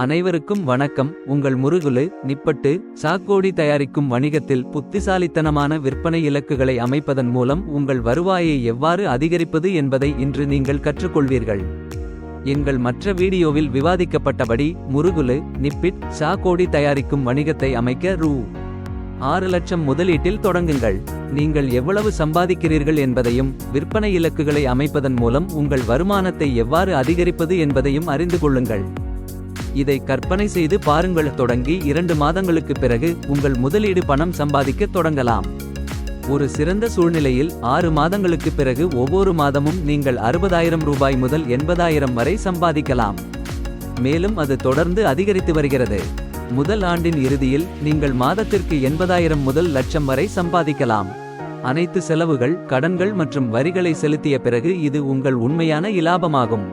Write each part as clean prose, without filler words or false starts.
அனைவருக்கும் வணக்கம். உங்கள் முருகுலு நிப்பட்டு சாக்கோடி தயாரிக்கும் வணிகத்தில் புத்திசாலித்தனமான விற்பனை இலக்குகளை அமைப்பதன் மூலம் உங்கள் வருவாயை எவ்வாறு அதிகரிப்பது என்பதை இன்று நீங்கள் கற்றுக்கொள்வீர்கள். எங்கள் மற்ற வீடியோவில் விவாதிக்கப்பட்டபடி முருகுலு நிப்பிட் சாக்கோடி தயாரிக்கும் வணிகத்தை அமைக்க ரூ. 6 லட்சம் முதலீட்டில் தொடங்குங்கள். நீங்கள் எவ்வளவு சம்பாதிக்கிறீர்கள் என்பதையும் விற்பனை இலக்குகளை அமைப்பதன் மூலம் உங்கள் வருமானத்தை எவ்வாறு அதிகரிப்பது என்பதையும் அறிந்து கொள்ளுங்கள். இதை கற்பனை செய்து பாருங்கள். தொடங்கி 2 மாதங்களுக்கு பிறகு உங்கள் முதலீடு பணம் சம்பாதிக்க தொடங்கலாம். ஒரு சிறந்த சூழ்நிலையில் 6 மாதங்களுக்கு பிறகு ஒவ்வொரு மாதமும் நீங்கள் 60,000 ரூபாய் முதல் 80,000 வரை சம்பாதிக்கலாம். மேலும் அது தொடர்ந்து அதிகரித்து வருகிறது. முதல் ஆண்டின் இறுதியில் நீங்கள் மாதத்திற்கு 80,000 முதல் லட்சம் வரை சம்பாதிக்கலாம். அனைத்து செலவுகள், கடன்கள் மற்றும் வரிகளை செலுத்திய பிறகு இது உங்கள் உண்மையான இலாபமாகும்.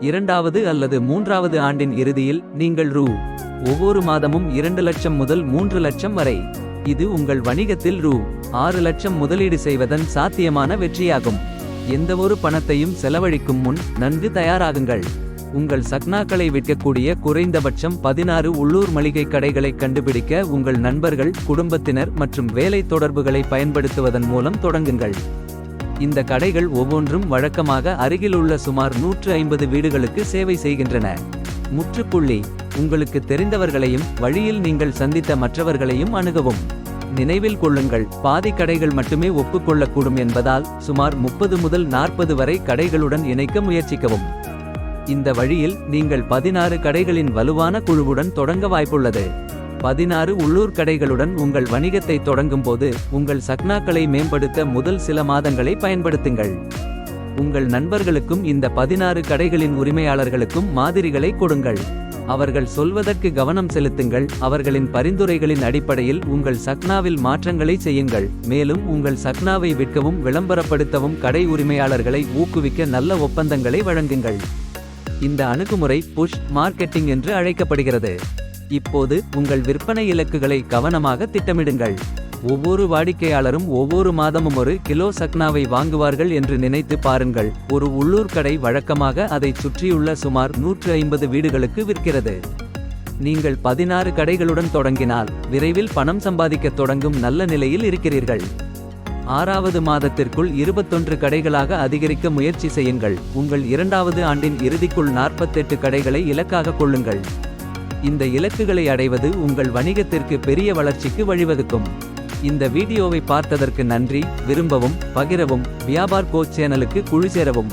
2வது அல்லது 3வது ஆண்டின் இறுதியில் நீங்கள் ரூ. ஒவ்வொரு மாதமும் 2 லட்சம் முதல் 3 லட்சம் வரை. இது உங்கள் வணிகத்தில் ரூ. 6 லட்சம் முதலீடு செய்வதன் சாத்தியமான வெற்றியாகும். எந்தவொரு பணத்தையும் செலவழிக்கும் முன் நன்கு தயாராகுங்கள். உங்கள் சக்னாக்களை விற்கக்கூடிய குறைந்தபட்சம் 16 உள்ளூர் மளிகை கடைகளை கண்டுபிடிக்க உங்கள் நண்பர்கள், குடும்பத்தினர் மற்றும் வேலை தொடர்புகளை பயன்படுத்துவதன் மூலம் தொடங்குங்கள். இந்த கடைகள் ஒவ்வொன்றும் வழக்கமாக அருகிலுள்ள சுமார் 150 வீடுகளுக்கு சேவை செய்கின்றன. முற்றுப்புள்ளி. உங்களுக்கு தெரிந்தவர்களையும் வழியில் நீங்கள் சந்தித்த மற்றவர்களையும் அணுகவும். நினைவில் கொள்ளுங்கள், பாதி கடைகள் மட்டுமே ஒப்புக்கொள்ளக்கூடும் என்பதால் சுமார் 30 முதல் 40 வரை கடைகளுடன் இணைக்க முயற்சிக்கவும். இந்த வழியில் நீங்கள் 16 கடைகளின் வலுவான குழுவுடன் தொடங்க வாய்ப்புள்ளது. 16 உள்ளூர் கடைகளுடன் உங்கள் வணிகத்தை தொடங்கும்போது உங்கள் சக்னாக்களை மேம்படுத்த முதல் சில மாதங்களை பயன்படுத்துங்கள். உங்கள் நண்பர்களுக்கும் இந்த 16 கடைகளின் உரிமையாளர்களுக்கும் மாதிரிகளை கொடுங்கள். அவர்கள் சொல்வதற்கு கவனம் செலுத்துங்கள். அவர்களின் பரிந்துரைகளின் அடிப்படையில் உங்கள் சக்னாவில் மாற்றங்களை செய்யுங்கள். மேலும் உங்கள் சக்னாவை விற்கவும் விளம்பரப்படுத்தவும் கடை உரிமையாளர்களை ஊக்குவிக்க நல்ல ஒப்பந்தங்களை வழங்குங்கள். இந்த அணுகுமுறை புஷ் மார்க்கெட்டிங் என்று அழைக்கப்படுகிறது. இப்போது உங்கள் விற்பனை இலக்குகளை கவனமாக திட்டமிடுங்கள். ஒவ்வொரு வாடிக்கையாளரும் ஒவ்வொரு மாதமும் 1 கிலோ சக்னாவை வாங்குவார்கள் என்று நினைத்து பாருங்கள். ஒரு உள்ளூர் கடை வழக்கமாக அதைச் சுற்றியுள்ள சுமார் 150 வீடுகளுக்கு விற்கிறது. நீங்கள் 16 கடைகளுடன் தொடங்கினால் விரைவில் பணம் சம்பாதிக்க தொடங்கும் நல்ல நிலையில் இருக்கிறீர்கள். 6வது மாதத்திற்குள் 21 கடைகளாக அதிகரிக்க முயற்சி செய்யுங்கள். உங்கள் 2வது ஆண்டின் இறுதிக்குள் 48 கடைகளை இலக்காக கொள்ளுங்கள். இந்த இலக்குகளை அடைவது உங்கள் வணிகத்திற்கு பெரிய வளர்ச்சிக்கு வழிவகுக்கும். இந்த வீடியோவை பார்த்ததற்கு நன்றி. விரும்பவும், பகிரவும், வியாபார் கோச் சேனலுக்கு குழு சேரவும்.